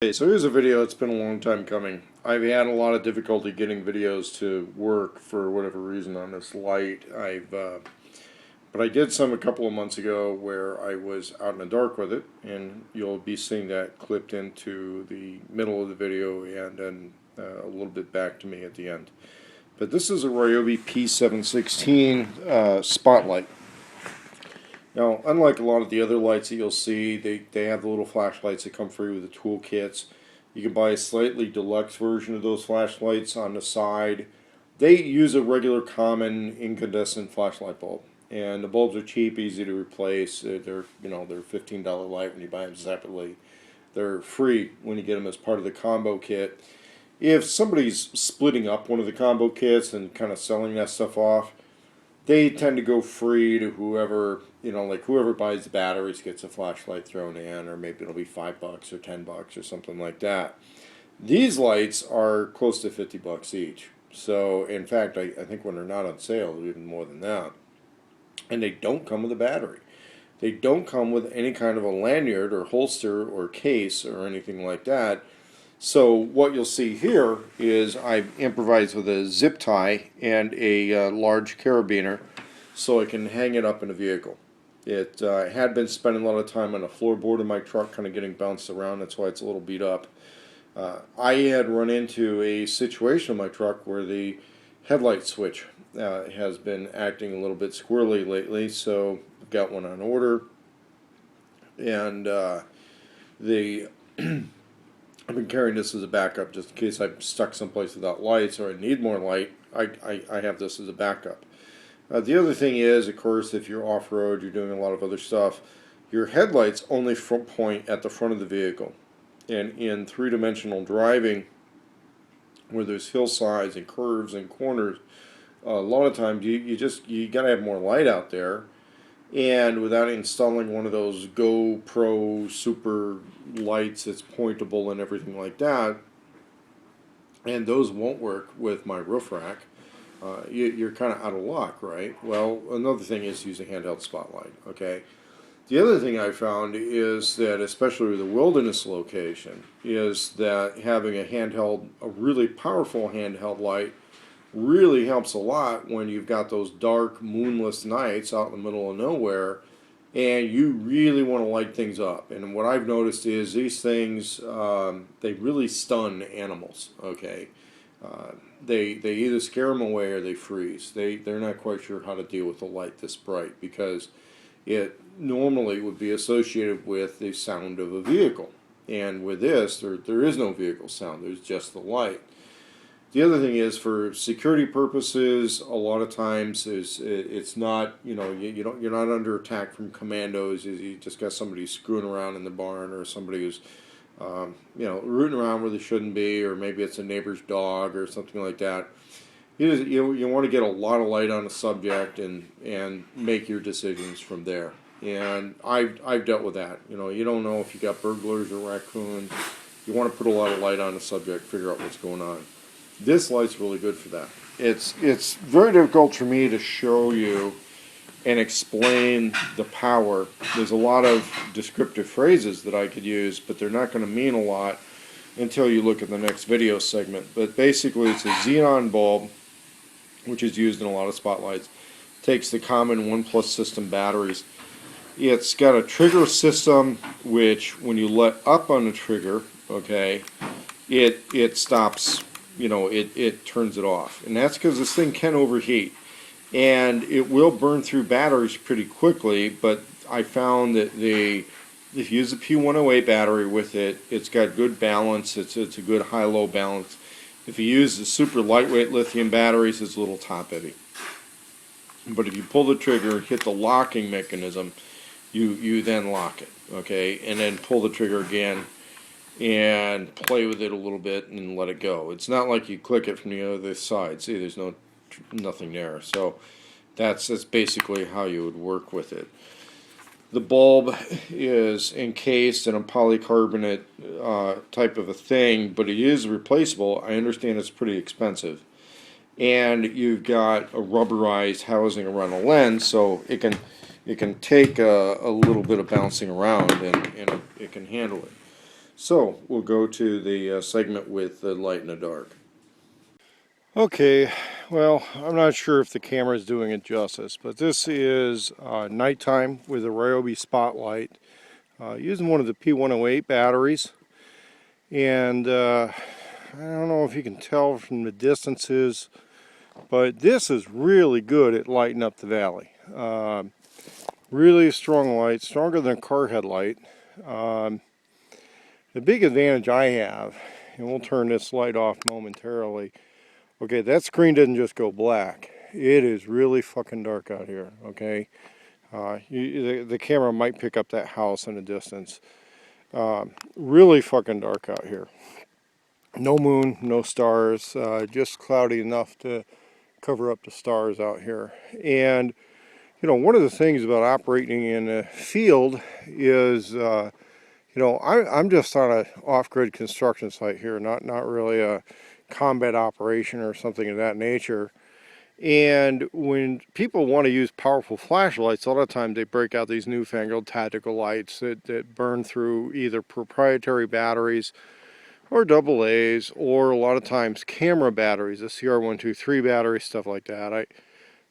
Okay, so here's a video that's been a long time coming. I've had a lot of difficulty getting videos to work for whatever reason on this light. But I did some a couple of months ago where I was out in the dark with it, and you'll be seeing that clipped into the middle of the video and then a little bit back to me at the end. But this is a Ryobi P716 spotlight. Now, unlike a lot of the other lights that you'll see, they have the little flashlights that come free with the toolkits. You can buy a slightly deluxe version of those flashlights on the side. They use a regular common incandescent flashlight bulb, and the bulbs are cheap, easy to replace. They're $15 light when you buy them separately. They're free when you get them as part of the combo kit. If somebody's splitting up one of the combo kits and kind of selling that stuff off, they tend to go free to whoever, like whoever buys the batteries gets a flashlight thrown in, or maybe it'll be $5 or $10 or something like that. These lights are close to $50 each. So, in fact, I think when they're not on sale, they're even more than that. And they don't come with a battery. They don't come with any kind of a lanyard or holster or case or anything like that. So what you'll see here is I've improvised with a zip tie and a large carabiner so I can hang it up in a vehicle. It had been spending a lot of time on the floorboard of my truck, kind of getting bounced around. That's why it's a little beat up. I had run into a situation in my truck where the headlight switch has been acting a little bit squirrely lately, so I've got one on order. And I've been carrying this as a backup just in case I'm stuck someplace without lights or I need more light. I have this as a backup. The other thing is, of course, if you're off-road, you're doing a lot of other stuff, your headlights only point at the front of the vehicle. And in three-dimensional driving, where there's hillsides and curves and corners, a lot of times you got to have more light out there. And without installing one of those GoPro super lights that's pointable and everything like that, and those won't work with my roof rack, you're kind of out of luck, right? Well, another thing is use a handheld spotlight, okay? The other thing I found is that, especially with a wilderness location, is that having a really powerful handheld light really helps a lot when you've got those dark, moonless nights out in the middle of nowhere and you really want to light things up. And what I've noticed is these things, they really stun animals, okay? They either scare them away or they freeze. They're not quite sure how to deal with a light this bright because it normally would be associated with the sound of a vehicle. And with this, there is no vehicle sound, there's just the light. The other thing is, for security purposes, a lot of times it's not, you're not under attack from commandos. You just got somebody screwing around in the barn, or somebody who's rooting around where they shouldn't be, or maybe it's a neighbor's dog or something like that. You want to get a lot of light on the subject and make your decisions from there. And I've dealt with that. You don't know if you got burglars or raccoons. You want to put a lot of light on the subject, figure out what's going on. This light's really good for that. It's very difficult for me to show you and explain the power. There's a lot of descriptive phrases that I could use, but they're not going to mean a lot until you look at the next video segment. But basically, it's a Xenon bulb, which is used in a lot of spotlights. It takes the common 1+ system batteries. It's got a trigger system, which when you let up on the trigger, okay, it stops. It turns it off. And that's because this thing can overheat. And it will burn through batteries pretty quickly, but I found that if you use a P108 battery with it, it's got good balance. It's a good high-low balance. If you use the super lightweight lithium batteries, it's a little top-heavy. But if you pull the trigger and hit the locking mechanism, you then lock it, okay? And then pull the trigger again and play with it a little bit and let it go. It's not like you click it from the other side. See, there's nothing there. So that's basically how you would work with it. The bulb is encased in a polycarbonate type of a thing, but it is replaceable. I understand it's pretty expensive. And you've got a rubberized housing around the lens, so it can take a little bit of bouncing around and it can handle it. So we'll go to the segment with the light in the dark. Okay, well, I'm not sure if the camera is doing it justice, but this is nighttime with a Ryobi spotlight using one of the P108 batteries. And I don't know if you can tell from the distances, but this is really good at lighting up the valley. Really strong light, stronger than a car headlight. The big advantage I have, and we'll turn this light off momentarily. Okay, that screen didn't just go black. It is really fucking dark out here, okay? The camera might pick up that house in the distance. Really fucking dark out here. No moon, no stars, just cloudy enough to cover up the stars out here. And, you know, one of the things about operating in a field is, you know, I'm just on an off-grid construction site here, not really a combat operation or something of that nature. And when people want to use powerful flashlights, a lot of times they break out these newfangled tactical lights that burn through either proprietary batteries or AA's, or a lot of times camera batteries, the CR123 battery, stuff like that.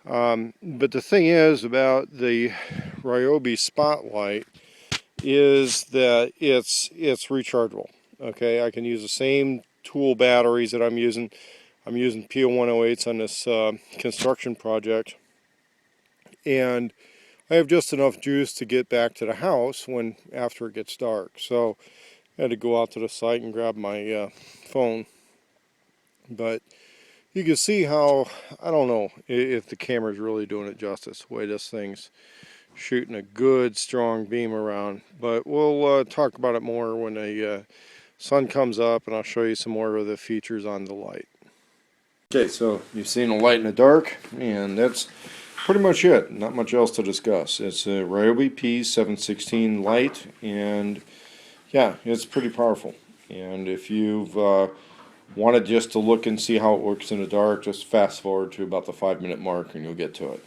But the thing is about the Ryobi Spotlight is that it's rechargeable. Okay, I can use the same tool batteries that I'm using. I'm using P108s on this construction project, and I have just enough juice to get back to the house after it gets dark. So I had to go out to the site and grab my phone. But you can see how, I don't know if the camera's really doing it justice, the way this thing's shooting a good strong beam around. But we'll talk about it more when the sun comes up, and I'll show you some more of the features on the light. Okay, so you've seen a light in the dark, and that's pretty much it. Not much else to discuss. It's a Ryobi P716 light, and yeah, it's pretty powerful. And if you've wanted just to look and see how it works in the dark, just fast forward to about the 5-minute mark and you'll get to it.